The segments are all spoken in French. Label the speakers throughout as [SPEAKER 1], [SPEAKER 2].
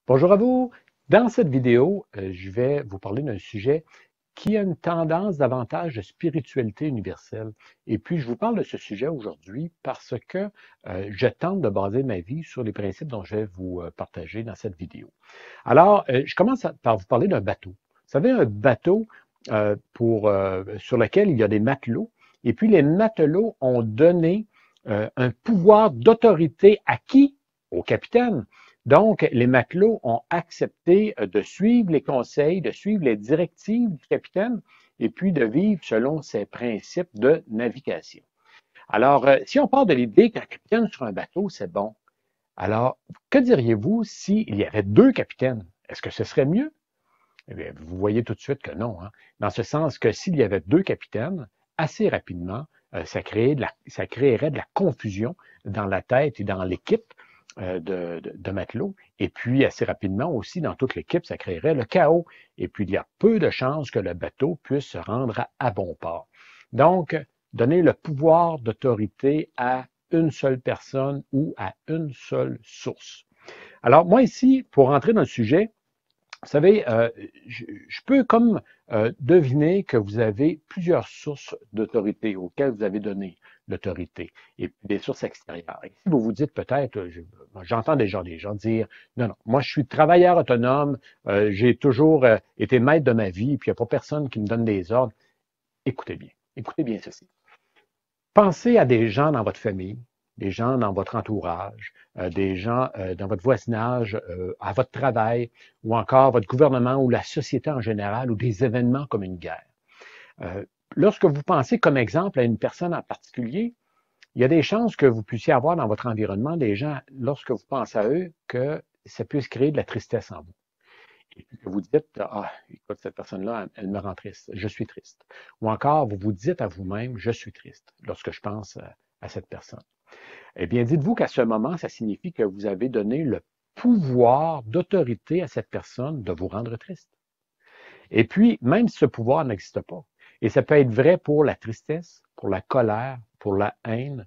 [SPEAKER 1] Bonjour à vous. Dans cette vidéo, je vais vous parler d'un sujet qui a une tendance davantage de spiritualité universelle. Et puis, je vous parle de ce sujet aujourd'hui parce que je tente de baser ma vie sur les principes dont je vais vous partager dans cette vidéo. Alors, je commence par vous parler d'un bateau. Vous savez, un bateau sur lequel il y a des matelots, et puis les matelots ont donné un pouvoir d'autorité à qui? Au capitaine. Donc, les matelots ont accepté de suivre les conseils, de suivre les directives du capitaine et puis de vivre selon ses principes de navigation. Alors, si on part de l'idée qu'un capitaine sur un bateau, c'est bon, alors, que diriez-vous s'il y avait deux capitaines? Est-ce que ce serait mieux? Eh bien, vous voyez tout de suite que non, hein? Dans ce sens que s'il y avait deux capitaines, assez rapidement, ça créerait de la confusion dans la tête et dans l'équipe de matelots. Et puis, assez rapidement aussi, dans toute l'équipe, ça créerait le chaos. Et puis, il y a peu de chances que le bateau puisse se rendre à bon port. Donc, donner le pouvoir d'autorité à une seule personne ou à une seule source. Alors, moi ici, pour rentrer dans le sujet, vous savez, je peux comme deviner que vous avez plusieurs sources d'autorité auxquelles vous avez donné l'autorité et des sources extérieures. Et si vous vous dites peut-être, j'entends déjà des gens dire, non, non, moi je suis travailleur autonome, j'ai toujours été maître de ma vie, puis il n'y a pas personne qui me donne des ordres. Écoutez bien ceci. Pensez à des gens dans votre famille, des gens dans votre entourage, des gens dans votre voisinage, à votre travail, ou encore votre gouvernement ou la société en général, ou des événements comme une guerre. Euh, Lorsque vous pensez comme exemple à une personne en particulier, il y a des chances que vous puissiez avoir dans votre environnement des gens, lorsque vous pensez à eux, que ça puisse créer de la tristesse en vous. Et puis que vous dites, ah, écoute, cette personne-là, elle me rend triste, je suis triste. Ou encore, vous vous dites à vous-même, je suis triste lorsque je pense à cette personne. Eh bien, dites-vous qu'à ce moment, ça signifie que vous avez donné le pouvoir d'autorité à cette personne de vous rendre triste. Et puis, même si ce pouvoir n'existe pas, et ça peut être vrai pour la tristesse, pour la colère, pour la haine,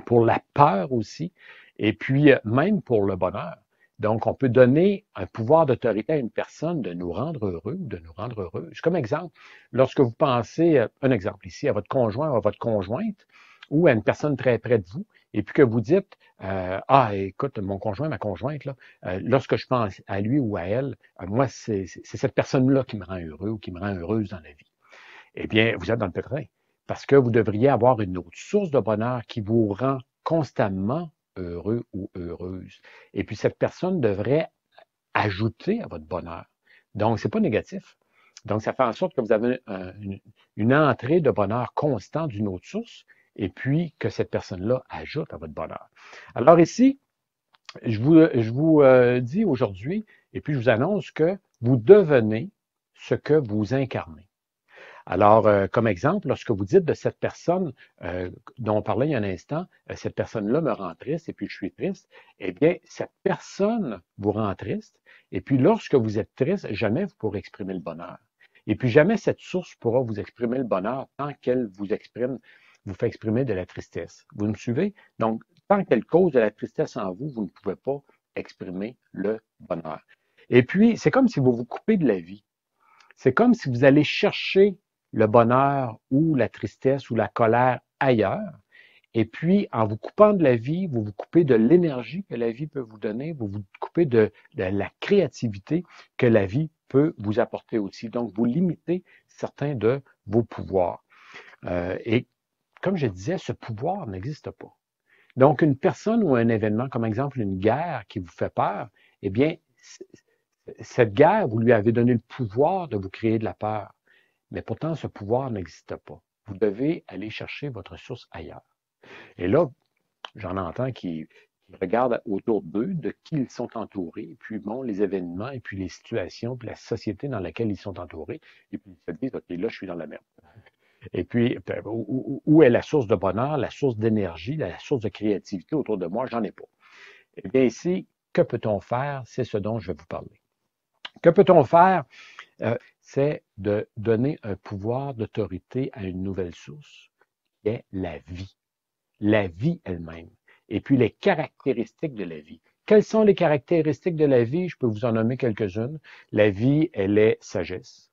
[SPEAKER 1] pour la peur aussi, et puis même pour le bonheur. Donc, on peut donner un pouvoir d'autorité à une personne de nous rendre heureux ou de nous rendre heureuse. Comme exemple, lorsque vous pensez, un exemple ici, à votre conjoint ou à votre conjointe, ou à une personne très près de vous, et puis que vous dites, ah, écoute, mon conjoint, ma conjointe, là, lorsque je pense à lui ou à elle, moi, c'est cette personne-là qui me rend heureux ou qui me rend heureuse dans la vie. Eh bien, vous êtes dans le pétrin parce que vous devriez avoir une autre source de bonheur qui vous rend constamment heureux ou heureuse. Et puis, cette personne devrait ajouter à votre bonheur. Donc, c'est pas négatif. Donc, ça fait en sorte que vous avez une entrée de bonheur constant d'une autre source et puis que cette personne-là ajoute à votre bonheur. Alors ici, je vous dis aujourd'hui, et puis je vous annonce que vous devenez ce que vous incarnez. Alors, comme exemple, lorsque vous dites de cette personne dont on parlait il y a un instant, cette personne-là me rend triste et puis je suis triste, eh bien, cette personne vous rend triste. Et puis, lorsque vous êtes triste, jamais vous pourrez exprimer le bonheur. Et puis, jamais cette source pourra vous exprimer le bonheur tant qu'elle vous fait exprimer de la tristesse. Vous me suivez? Donc, tant qu'elle cause de la tristesse en vous, vous ne pouvez pas exprimer le bonheur. Et puis, c'est comme si vous vous coupez de la vie. C'est comme si vous allez chercher le bonheur ou la tristesse ou la colère ailleurs. Et puis, en vous coupant de la vie, vous vous coupez de l'énergie que la vie peut vous donner, vous vous coupez de la créativité que la vie peut vous apporter aussi. Donc, vous limitez certains de vos pouvoirs. Et comme je disais, ce pouvoir n'existe pas. Donc, une personne ou un événement, comme exemple une guerre qui vous fait peur, eh bien, cette guerre, vous lui avez donné le pouvoir de vous créer de la peur. Mais pourtant, ce pouvoir n'existe pas. Vous devez aller chercher votre source ailleurs. Et là, j'en entends qui regardent autour d'eux, de qui ils sont entourés, puis bon, les événements, et puis les situations, puis la société dans laquelle ils sont entourés, et puis ils se disent, OK, là, je suis dans la merde. Et puis, où est la source de bonheur, la source d'énergie, la source de créativité autour de moi? J'en ai pas. Eh bien, ici, que peut-on faire? C'est ce dont je vais vous parler. Que peut-on faire? C'est de donner un pouvoir d'autorité à une nouvelle source, qui est la vie elle-même, et puis les caractéristiques de la vie. quelles sont les caractéristiques de la vie? Je peux vous en nommer quelques-unes. La vie, elle est sagesse.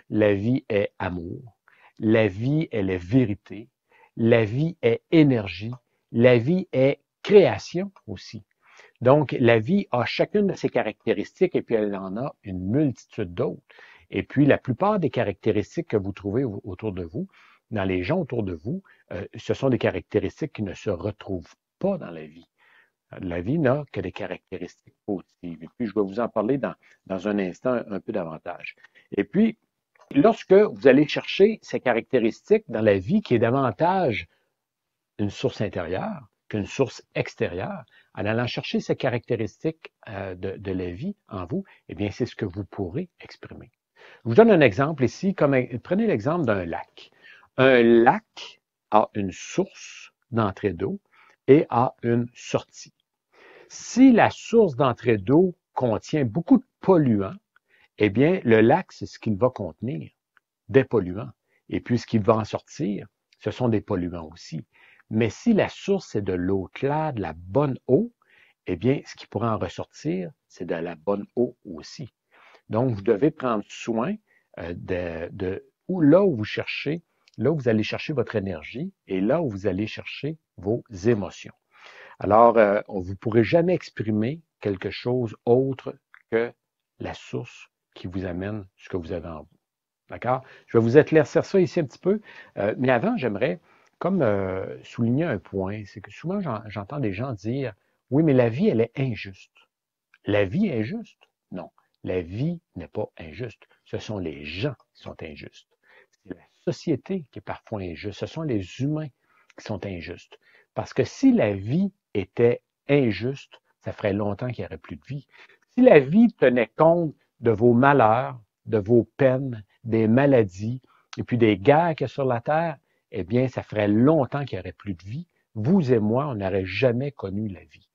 [SPEAKER 1] La vie est amour. La vie, elle est vérité. La vie est énergie. La vie est création aussi. Donc, la vie a chacune de ses caractéristiques et puis elle en a une multitude d'autres. Et puis, la plupart des caractéristiques que vous trouvez autour de vous, dans les gens autour de vous, ce sont des caractéristiques qui ne se retrouvent pas dans la vie. La vie n'a que des caractéristiques positives. Et puis, je vais vous en parler dans un instant un peu davantage. Et puis, lorsque vous allez chercher ces caractéristiques dans la vie qui est davantage une source intérieure qu'une source extérieure, en allant chercher ces caractéristiques de la vie en vous, eh bien, c'est ce que vous pourrez exprimer. Je vous donne un exemple ici. Prenez l'exemple d'un lac. Un lac a une source d'entrée d'eau et a une sortie. Si la source d'entrée d'eau contient beaucoup de polluants, eh bien, le lac, c'est ce qu'il va contenir, des polluants. Et puis, ce qu'il va en sortir, ce sont des polluants aussi. Mais si la source est de l'eau claire, de la bonne eau, eh bien, ce qui pourra en ressortir, c'est de la bonne eau aussi. Donc, vous devez prendre soin là où vous cherchez, là où vous allez chercher votre énergie et là où vous allez chercher vos émotions. Alors, vous ne pourrez jamais exprimer quelque chose autre que la source qui vous amène ce que vous avez en vous. D'accord? Je vais vous éclaircir ça ici un petit peu, mais avant, j'aimerais comme souligner un point, c'est que souvent j'entends des gens dire, oui, mais la vie, elle est injuste. La vie est injuste? Non, la vie n'est pas injuste. Ce sont les gens qui sont injustes. C'est la société qui est parfois injuste. Ce sont les humains qui sont injustes. Parce que si la vie était injuste, ça ferait longtemps qu'il n'y aurait plus de vie. Si la vie tenait compte de vos malheurs, de vos peines, des maladies, et puis des guerres qu'il y a sur la Terre, eh bien, ça ferait longtemps qu'il n'y aurait plus de vie. Vous et moi, on n'aurait jamais connu la vie.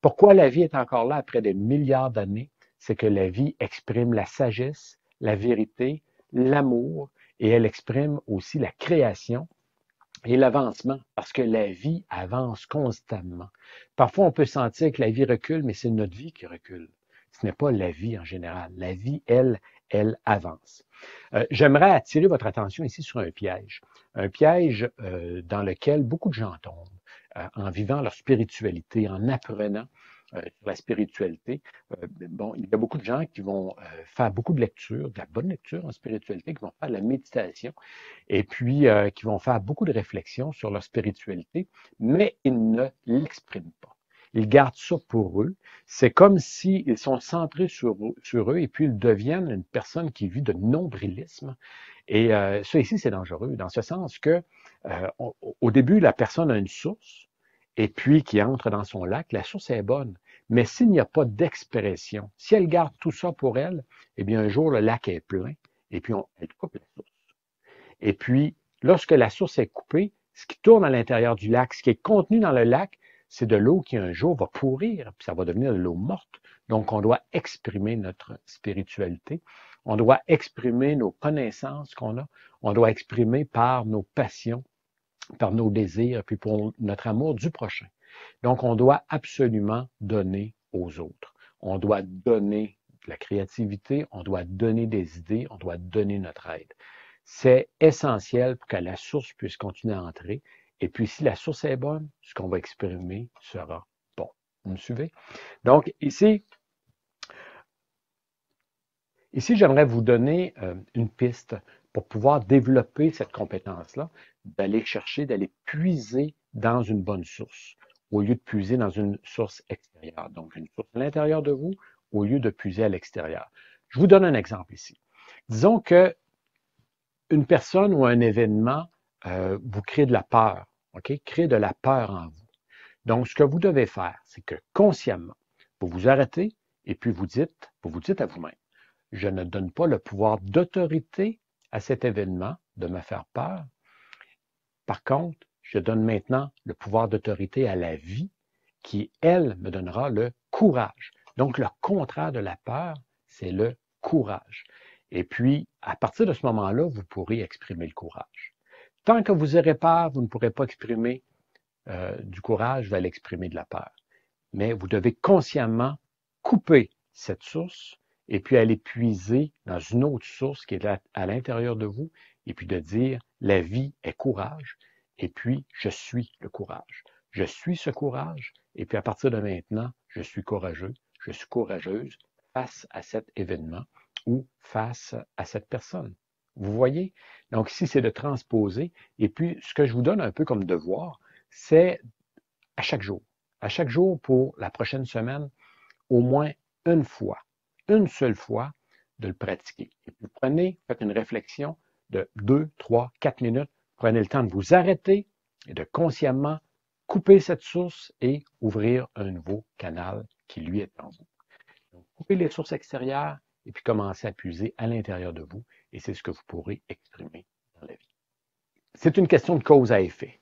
[SPEAKER 1] Pourquoi la vie est encore là après des milliards d'années? C'est que la vie exprime la sagesse, la vérité, l'amour, et elle exprime aussi la création et l'avancement, parce que la vie avance constamment. Parfois, on peut sentir que la vie recule, mais c'est notre vie qui recule. Ce n'est pas la vie en général. La vie, elle avance. J'aimerais attirer votre attention ici sur un piège dans lequel beaucoup de gens tombent en vivant leur spiritualité, en apprenant sur la spiritualité. Bon, il y a beaucoup de gens qui vont faire beaucoup de lecture, de la bonne lecture en spiritualité, qui vont faire de la méditation et puis qui vont faire beaucoup de réflexions sur leur spiritualité, mais ils ne l'expriment pas. Ils gardent ça pour eux. C'est comme s'ils sont centrés sur eux et puis ils deviennent une personne qui vit de nombrilisme. Et ça ici, c'est dangereux, dans ce sens que au début, la personne a une source et puis qui entre dans son lac, la source est bonne. Mais s'il n'y a pas d'expression, si elle garde tout ça pour elle, eh bien un jour, le lac est plein et puis elle coupe la source. Et puis, lorsque la source est coupée, ce qui tourne à l'intérieur du lac, ce qui est contenu dans le lac, c'est de l'eau qui un jour va pourrir, puis ça va devenir de l'eau morte. Donc, on doit exprimer notre spiritualité. On doit exprimer nos connaissances qu'on a. On doit exprimer par nos passions, par nos désirs, puis pour notre amour du prochain. Donc, on doit absolument donner aux autres. On doit donner de la créativité, on doit donner des idées, on doit donner notre aide. C'est essentiel pour que la source puisse continuer à entrer. Et puis, si la source est bonne, ce qu'on va exprimer sera bon. Vous me suivez? Donc, ici j'aimerais vous donner une piste pour pouvoir développer cette compétence-là, d'aller chercher, d'aller puiser dans une bonne source, au lieu de puiser dans une source extérieure. Donc, une source à l'intérieur de vous, au lieu de puiser à l'extérieur. Je vous donne un exemple ici. Disons que une personne ou un événement vous crée de la peur, OK? Crée de la peur en vous. Donc, ce que vous devez faire, c'est que consciemment, vous vous arrêtez et puis vous vous dites à vous-même, je ne donne pas le pouvoir d'autorité à cet événement de me faire peur. Par contre, je donne maintenant le pouvoir d'autorité à la vie qui, elle, me donnera le courage. Donc, le contraire de la peur, c'est le courage. Et puis, à partir de ce moment-là, vous pourrez exprimer le courage. Tant que vous aurez peur, vous ne pourrez pas exprimer du courage, vous allez exprimer de la peur. mais vous devez consciemment couper cette source et puis aller puiser dans une autre source qui est là à l'intérieur de vous, et puis de dire, la vie est courage, et puis je suis le courage. Je suis ce courage, et puis à partir de maintenant, je suis courageux, je suis courageuse face à cet événement ou face à cette personne. Vous voyez? Donc ici, c'est de transposer, et puis ce que je vous donne un peu comme devoir, c'est à chaque jour pour la prochaine semaine, au moins une seule fois, de le pratiquer. Et puis prenez, faites une réflexion de 2, 3, 4 minutes. Prenez le temps de vous arrêter et de consciemment couper cette source et ouvrir un nouveau canal qui lui est en vous. Donc, coupez les sources extérieures et puis commencez à puiser à l'intérieur de vous et c'est ce que vous pourrez exprimer dans la vie. C'est une question de cause à effet.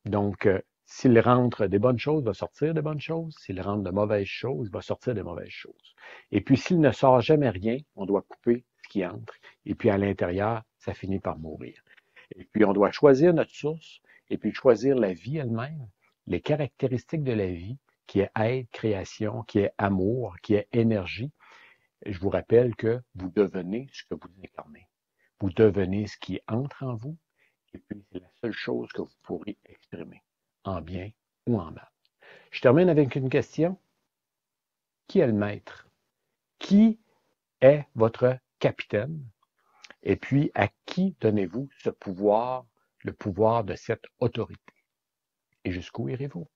[SPEAKER 1] Donc, s'il rentre des bonnes choses, il va sortir de bonnes choses. S'il rentre de mauvaises choses, il va sortir de mauvaises choses. Et puis, s'il ne sort jamais rien, on doit couper ce qui entre. Et puis, à l'intérieur, ça finit par mourir. Et puis, on doit choisir notre source et puis choisir la vie elle-même, les caractéristiques de la vie, qui est être, création, qui est amour, qui est énergie. Et je vous rappelle que vous devenez ce que vous incarnez. Vous devenez ce qui entre en vous. Et puis, c'est la seule chose que vous pourrez exprimer, en bien ou en mal. Je termine avec une question. Qui est le maître? Qui est votre capitaine? Et puis, à qui donnez-vous ce pouvoir, le pouvoir de cette autorité? Et jusqu'où irez-vous?